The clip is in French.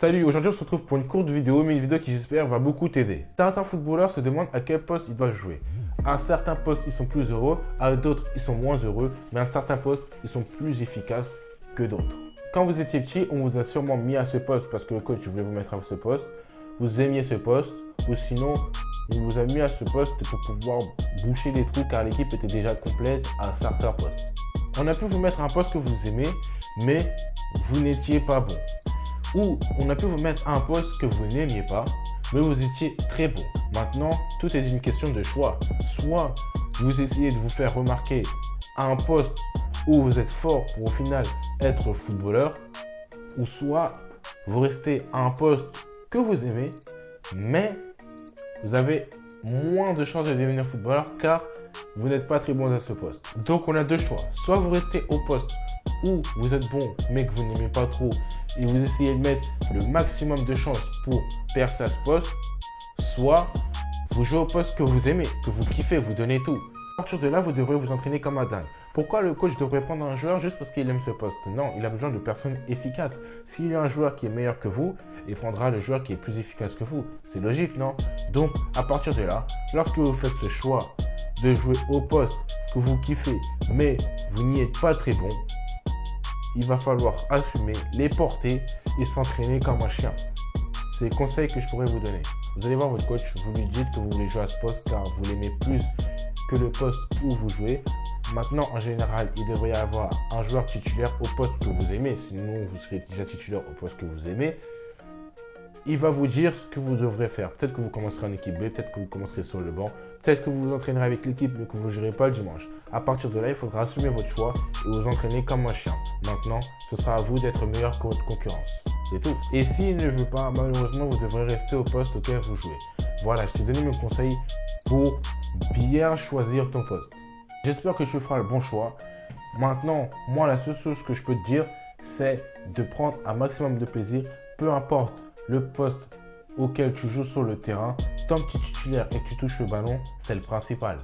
Salut, aujourd'hui on se retrouve pour une courte vidéo, mais une vidéo qui j'espère va beaucoup t'aider. Certains footballeurs se demandent à quel poste ils doivent jouer. À certains postes ils sont plus heureux, à d'autres ils sont moins heureux, mais à certains postes ils sont plus efficaces que d'autres. Quand vous étiez petit, on vous a sûrement mis à ce poste parce que le coach voulait vous mettre à ce poste. Vous aimiez ce poste, ou sinon on vous a mis à ce poste pour pouvoir boucher les trous car l'équipe était déjà complète à certains postes. On a pu vous mettre à un poste que vous aimez, mais vous n'étiez pas bon. Ou on a pu vous mettre à un poste que vous n'aimiez pas, mais vous étiez très bon. Maintenant, tout est une question de choix. Soit vous essayez de vous faire remarquer à un poste où vous êtes fort pour au final être footballeur, ou soit vous restez à un poste que vous aimez, mais vous avez moins de chances de devenir footballeur car vous n'êtes pas très bon à ce poste. Donc on a deux choix. Soit vous restez au poste où vous êtes bon mais que vous n'aimez pas trop et vous essayez de mettre le maximum de chances pour percer à ce poste, soit vous jouez au poste que vous aimez, que vous kiffez, vous donnez tout. À partir de là, vous devrez vous entraîner comme un dingue. Pourquoi le coach devrait prendre un joueur juste parce qu'il aime ce poste? Non, il a besoin de personnes efficaces. S'il y a un joueur qui est meilleur que vous, il prendra le joueur qui est plus efficace que vous. C'est logique, non? Donc, à partir de là, lorsque vous faites ce choix de jouer au poste que vous kiffez, mais vous n'y êtes pas très bon, il va falloir assumer, les porter et s'entraîner comme un chien. C'est les conseils que je pourrais vous donner. Vous allez voir votre coach, vous lui dites que vous voulez jouer à ce poste car vous l'aimez plus que le poste où vous jouez. Maintenant, en général, il devrait y avoir un joueur titulaire au poste que vous aimez. Sinon, vous serez déjà titulaire au poste que vous aimez. Il va vous dire ce que vous devrez faire. Peut-être que vous commencerez en équipe B, peut-être que vous commencerez sur le banc, peut-être que vous vous entraînerez avec l'équipe mais que vous ne jouerez pas le dimanche. À partir de là, il faudra assumer votre choix et vous entraîner comme un chien. Maintenant, ce sera à vous d'être meilleur que votre concurrence. C'est tout. Et s'il ne veut pas, malheureusement, vous devrez rester au poste auquel vous jouez. Voilà, je t'ai donné mes conseils pour bien choisir ton poste. J'espère que tu feras le bon choix. Maintenant, moi, la seule chose que je peux te dire, c'est de prendre un maximum de plaisir, peu importe le poste auquel tu joues sur le terrain. Tant que tu es titulaire et que tu touches le ballon, c'est le principal.